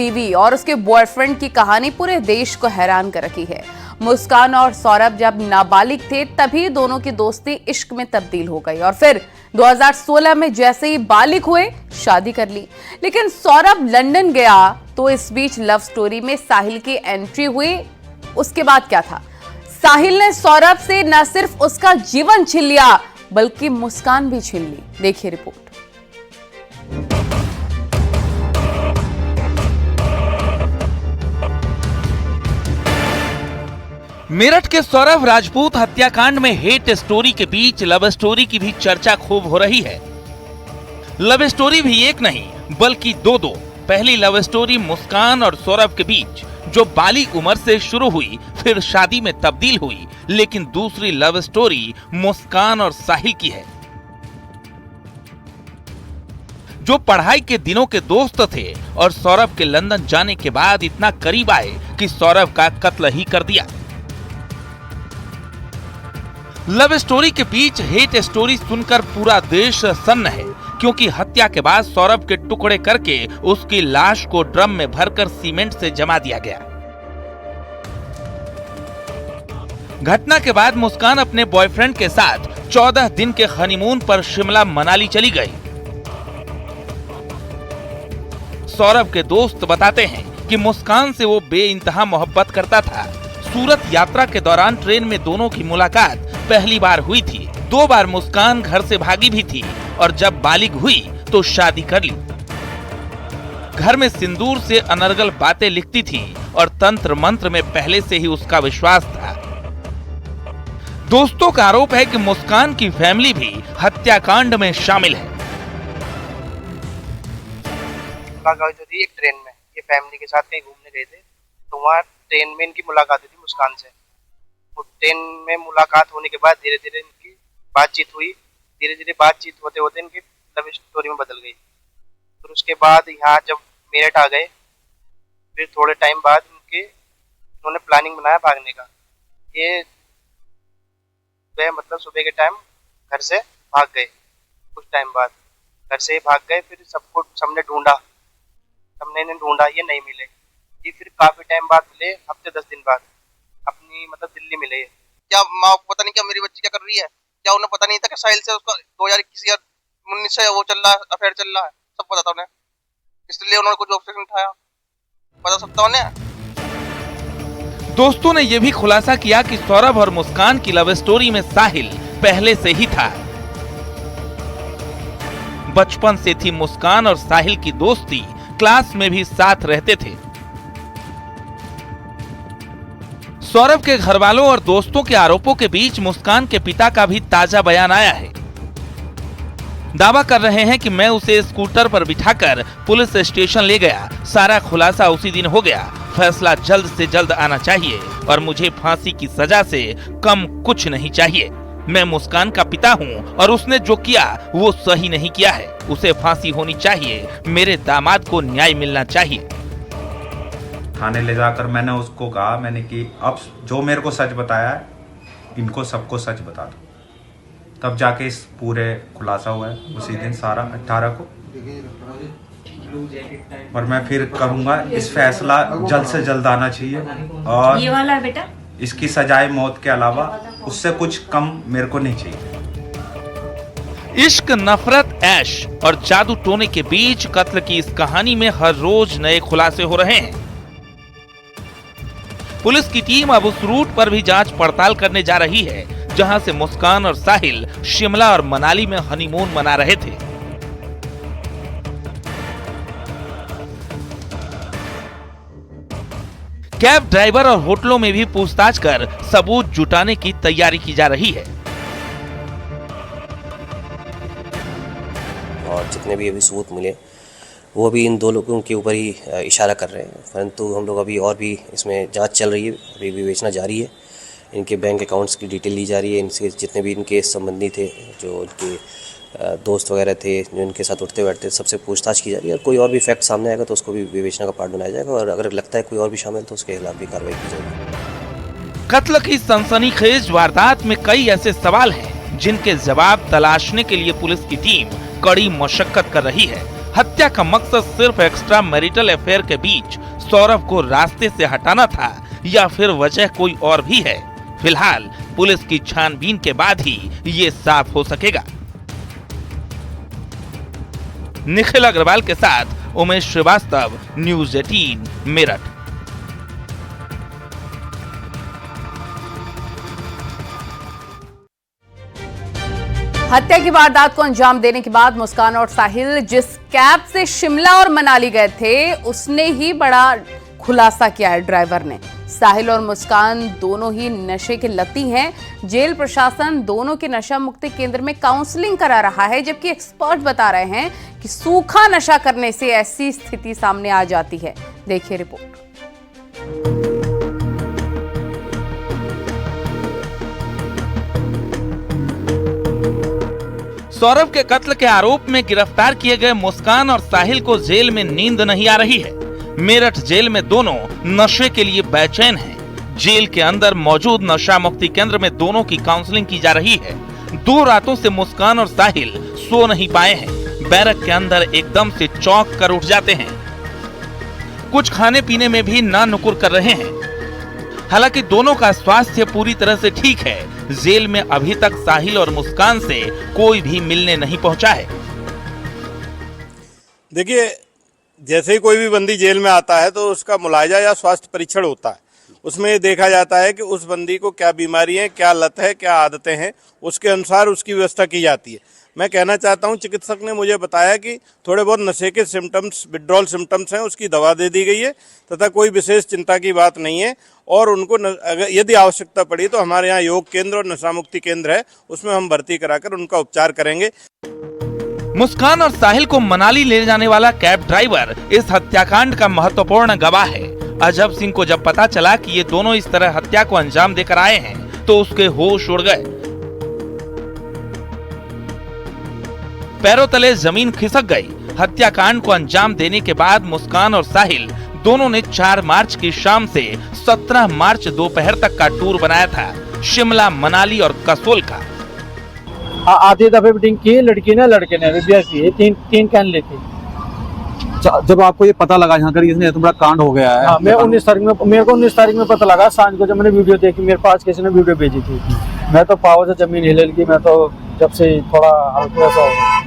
बीवी और उसके बॉयफ्रेंड की कहानी पूरे देश को हैरान कर रखी है। मुस्कान और सौरभ जब नाबालिग थे तभी दोनों की दोस्ती इश्क में तब्दील हो गई और फिर 2016 में जैसे ही बालिग हुए शादी कर ली। लेकिन सौरभ लंदन गया तो इस बीच लव स्टोरी में साहिल की एंट्री हुई। उसके बाद क्या था? साहिल ने सौरभ से न सिर्फ उसका जीवन छीन लिया बल्कि मुस्कान भी छीन ली। देखिए रिपोर्ट। मेरठ के सौरभ राजपूत हत्याकांड में हेट स्टोरी के बीच लव स्टोरी की भी चर्चा खूब हो रही है। लव स्टोरी भी एक नहीं बल्कि दो। पहली लव स्टोरी मुस्कान और सौरभ के बीच जो बालिग उम्र से शुरू हुई फिर शादी में तब्दील हुई, लेकिन दूसरी लव स्टोरी मुस्कान और साहिल की है, जो पढ़ाई के दिनों के दोस्त थे और सौरभ के लंदन जाने के बाद इतना करीब आए कि सौरभ का कत्ल ही कर दिया। लव स्टोरी के बीच हेट स्टोरी सुनकर पूरा देश सन्न है, क्योंकि हत्या के बाद सौरभ के टुकड़े करके उसकी लाश को ड्रम में भरकर सीमेंट से जमा दिया गया। घटना के बाद मुस्कान अपने बॉयफ्रेंड के साथ 14 दिन के हनीमून पर शिमला मनाली चली गई। सौरभ के दोस्त बताते हैं कि मुस्कान से वो बेइंतहा मोहब्बत करता था। सूरत यात्रा के दौरान ट्रेन में दोनों की मुलाकात पहली बार हुई थी। 2 बार मुस्कान घर से भागी भी थी और जब बालिग हुई तो शादी कर ली। घर में सिंदूर से अनर्गल बातें लिखती थी और तंत्र मंत्र में पहले से ही उसका विश्वास था। दोस्तों का आरोप है कि मुस्कान की फैमिली भी हत्याकांड में शामिल है। मुलाकात जो थी एक ट्रेन में, ये फैमिली के साथ कहीं घूमने गए थे तो वहाँ ट्रेन में इनकी मुलाकात हुई थी मुस्कान से। तो ट्रेन में मुलाकात होने के बाद धीरे धीरे इनकी बातचीत हुई। धीरे धीरे बातचीत होते होते इनकी लव स्टोरी में बदल गई। फिर उसके बाद यहाँ जब मेरठ आ गए, फिर थोड़े टाइम बाद उन्होंने प्लानिंग बनाया भागने का। ये मतलब सुबह के टाइम घर से भाग गए। कुछ टाइम बाद घर से भाग गए, फिर सबने ढूंढा, सबने इन्हें ढूंढा, ये नहीं मिले। ये फिर काफी टाइम बाद मिले, हफ्ते 10 दिन बाद अपनी मतलब दिल्ली मिले। क्या माँ को पता नहीं क्या मेरी बच्ची क्या कर रही है, क्या उन्हें पता नहीं था कि साहिल से उसका 2019 से वो चल रहा है, अफेयर चल रहा है, सब पता था उन्हें, इसलिए उन्होंने कुछ ऑप्शन उठाया। पता सकता उन्हें। दोस्तों ने यह भी खुलासा किया कि सौरभ और मुस्कान की लव स्टोरी में साहिल पहले से ही था। बचपन से थी मुस्कान और साहिल की दोस्ती, क्लास में भी साथ रहते थे। सौरभ के घर वालों और दोस्तों के आरोपों के बीच मुस्कान के पिता का भी ताजा बयान आया है। दावा कर रहे हैं कि मैं उसे स्कूटर पर बिठाकर पुलिस स्टेशन ले गया। सारा खुलासा उसी दिन हो गया। फैसला जल्द से जल्द आना चाहिए और मुझे फांसी की सजा से कम कुछ नहीं चाहिए। मैं मुस्कान का पिता हूं और उसने जो किया वो सही नहीं किया है। उसे फांसी होनी चाहिए। मेरे दामाद को न्याय मिलना चाहिए। थाने ले जाकर मैंने उसको कहा, मैंने कि अब जो मेरे को सच बताया है इनको सबको सच बता दो। तब जाके इस पूरे खुलासा हुआ है उसी दिन सारा 18 को। और मैं फिर करूंगा, इस फैसला जल्द से जल्द आना चाहिए और ये वाला है बेटा, इसकी सजाए मौत के अलावा उससे कुछ कम मेरे को नहीं चाहिए। इश्क, नफरत, ऐश और जादू टोने के बीच कत्ल की इस कहानी में हर रोज नए खुलासे हो रहे हैं। पुलिस की टीम अब उस रूट पर भी जांच पड़ताल करने जा रही है जहां से मुस्कान और साहिल शिमला और मनाली में हनीमून मना रहे थे। कैब ड्राइवर और होटलों में भी पूछताछ कर सबूत जुटाने की तैयारी की जा रही है। और जितने भी अभी सबूत मिले वो भी इन 2 लोगों के ऊपर ही इशारा कर रहे हैं, परंतु हम लोग अभी और भी इसमें जांच चल रही है, अभी विवेचना जारी है। इनके बैंक अकाउंट्स की डिटेल ली जा रही है। इनसे जितने भी इनके संबंधी थे, जो इनके दोस्त वगैरह थे, जो इनके साथ उठते बैठते, सबसे पूछताछ की जा रही है। और कोई और भी फैक्ट सामने आएगा तो उसको भी विवेचना का पार्ट बनाया जाएगा और अगर लगता है कोई और भी शामिल तो उसके खिलाफ भी कार्रवाई की जाएगी। कत्ल की सनसनीखेज वारदात में कई ऐसे सवाल हैं जिनके जवाब तलाशने के लिए पुलिस की टीम कड़ी मशक्कत कर रही है। हत्या का मकसद सिर्फ एक्स्ट्रा मैरिटल अफेयर के बीच सौरभ को रास्ते से हटाना था या फिर वजह कोई और भी है? फिलहाल पुलिस की छानबीन के बाद ही ये साफ हो सकेगा। निखिल अग्रवाल के साथ उमेश श्रीवास्तव, न्यूज़ 18 मेरठ। हत्या की वारदात को अंजाम देने के बाद मुस्कान और साहिल जिस कैब से शिमला और मनाली गए थे, उसने ही बड़ा खुलासा किया है ड्राइवर ने। साहिल और मुस्कान दोनों ही नशे के लती हैं। जेल प्रशासन दोनों के नशा मुक्ति केंद्र में काउंसलिंग करा रहा है, जबकि एक्सपर्ट बता रहे हैं कि सूखा नशा करने से ऐसी स्थिति सामने आ जाती है। देखिए रिपोर्ट। सौरभ के कत्ल के आरोप में गिरफ्तार किए गए मुस्कान और साहिल को जेल में नींद नहीं आ रही है। मेरठ जेल में दोनों नशे के लिए बेचैन हैं। जेल के अंदर मौजूद नशा मुक्ति केंद्र में दोनों की काउंसलिंग की जा रही है। 2 रातों से मुस्कान और साहिल सो नहीं पाए हैं। बैरक के अंदर एकदम से चौंक कर उठ जाते हैं। कुछ खाने पीने में भी ना नुकुर कर रहे हैं। हालांकि दोनों का स्वास्थ्य पूरी तरह से ठीक है। जेल में अभी तक साहिल और मुस्कान से कोई भी मिलने नहीं पहुंचा है। देखिए, जैसे ही कोई भी बंदी जेल में आता है तो उसका मुलायजा या स्वास्थ्य परीक्षण होता है। उसमें देखा जाता है कि उस बंदी को क्या बीमारी है, क्या लत है, क्या आदतें हैं, उसके अनुसार उसकी व्यवस्था की जाती है। मैं कहना चाहता हूं, चिकित्सक ने मुझे बताया कि थोड़े बहुत नशे के सिम्टम्स, विड्रॉल सिम्टम्स हैं, उसकी दवा दे दी गई है तथा कोई विशेष चिंता की बात नहीं है। और उनको अगर यदि आवश्यकता पड़ी तो हमारे यहाँ योग केंद्र और नशा मुक्ति केंद्र है, उसमें हम भर्ती कराकर उनका उपचार करेंगे। मुस्कान और साहिल को मनाली ले जाने वाला कैब ड्राइवर इस हत्याकांड का महत्वपूर्ण गवाह है। अजब सिंह को जब पता चला कि ये दोनों इस तरह हत्या को अंजाम देकर आए हैं तो उसके होश उड़ गए। पैरों तले जमीन खिसक गई। हत्याकांड को अंजाम देने के बाद मुस्कान और साहिल दोनों ने 4 मार्च की शाम से 17 मार्च दोपहर तक का टूर बनाया था, शिमला, मनाली और कसोल का। आधी दफे मीटिंग की लड़की ने, लड़के ने बियर की, 3 कैन लेके। जब आपको ये पता लगा यहाँ कर इसने बड़ा कांड हो गया है, हाँ, मैं 19 तारीख में, मेरे को 19 तारीख में पता लगा। सांझ को जब मैंने वीडियो देखी, मेरे पास किसी ने वीडियो भेजी थी, मैं तो पाव से जमीन हिल गई। मैं तो जब से थोड़ा हल्का सा हो गया,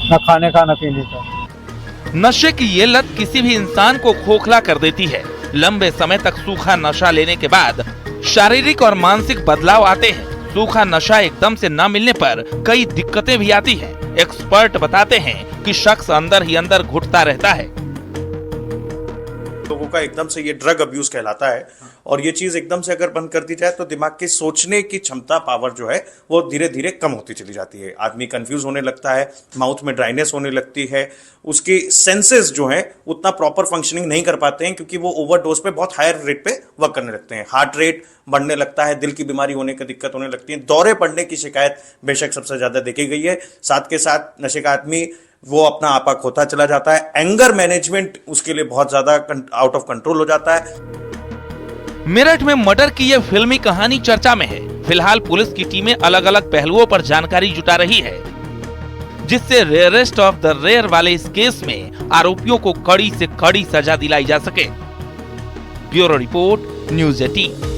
न खाने का न पीने का। नशे की ये लत किसी भी इंसान को खोखला कर देती है। लंबे समय तक सूखा नशा लेने के बाद शारीरिक और मानसिक बदलाव आते हैं। सूखा नशा एकदम से न मिलने पर कई दिक्कतें भी आती हैं। एक्सपर्ट बताते हैं कि शख्स अंदर ही अंदर घुटता रहता है। लोगों का एकदम से ये ड्रग अब्यूज कहलाता है और ये चीज एकदम से अगर बंद कर दी जाए तो दिमाग की सोचने की क्षमता, पावर जो है वो धीरे धीरे कम होती चली जाती है। आदमी कंफ्यूज होने लगता है, माउथ में ड्राइनेस होने लगती है, उसकी सेंसेस जो है उतना प्रॉपर फंक्शनिंग नहीं कर पाते हैं क्योंकि वो ओवरडोज पे बहुत हायर रेट पे वर्क करने लगते हैं। हार्ट रेट बढ़ने लगता है, दिल की बीमारी होने की दिक्कत होने लगती है, दौरे पड़ने की शिकायत बेशक सबसे ज्यादा देखी गई है। साथ के साथ नशे का आदमी वो अपना आपा खोता चला जाता है। एंगर मैनेजमेंट उसके लिए बहुत ज्यादा आउट ऑफ कंट्रोल हो जाता है। मेरठ में मर्डर की यह फिल्मी कहानी चर्चा में है। फिलहाल पुलिस की टीमें अलग अलग पहलुओं पर जानकारी जुटा रही है, जिससे रेयरेस्ट ऑफ द रेयर वाले इस केस में आरोपियों को कड़ी से कड़ी सजा दिलाई जा सके। Bureau report, news 18।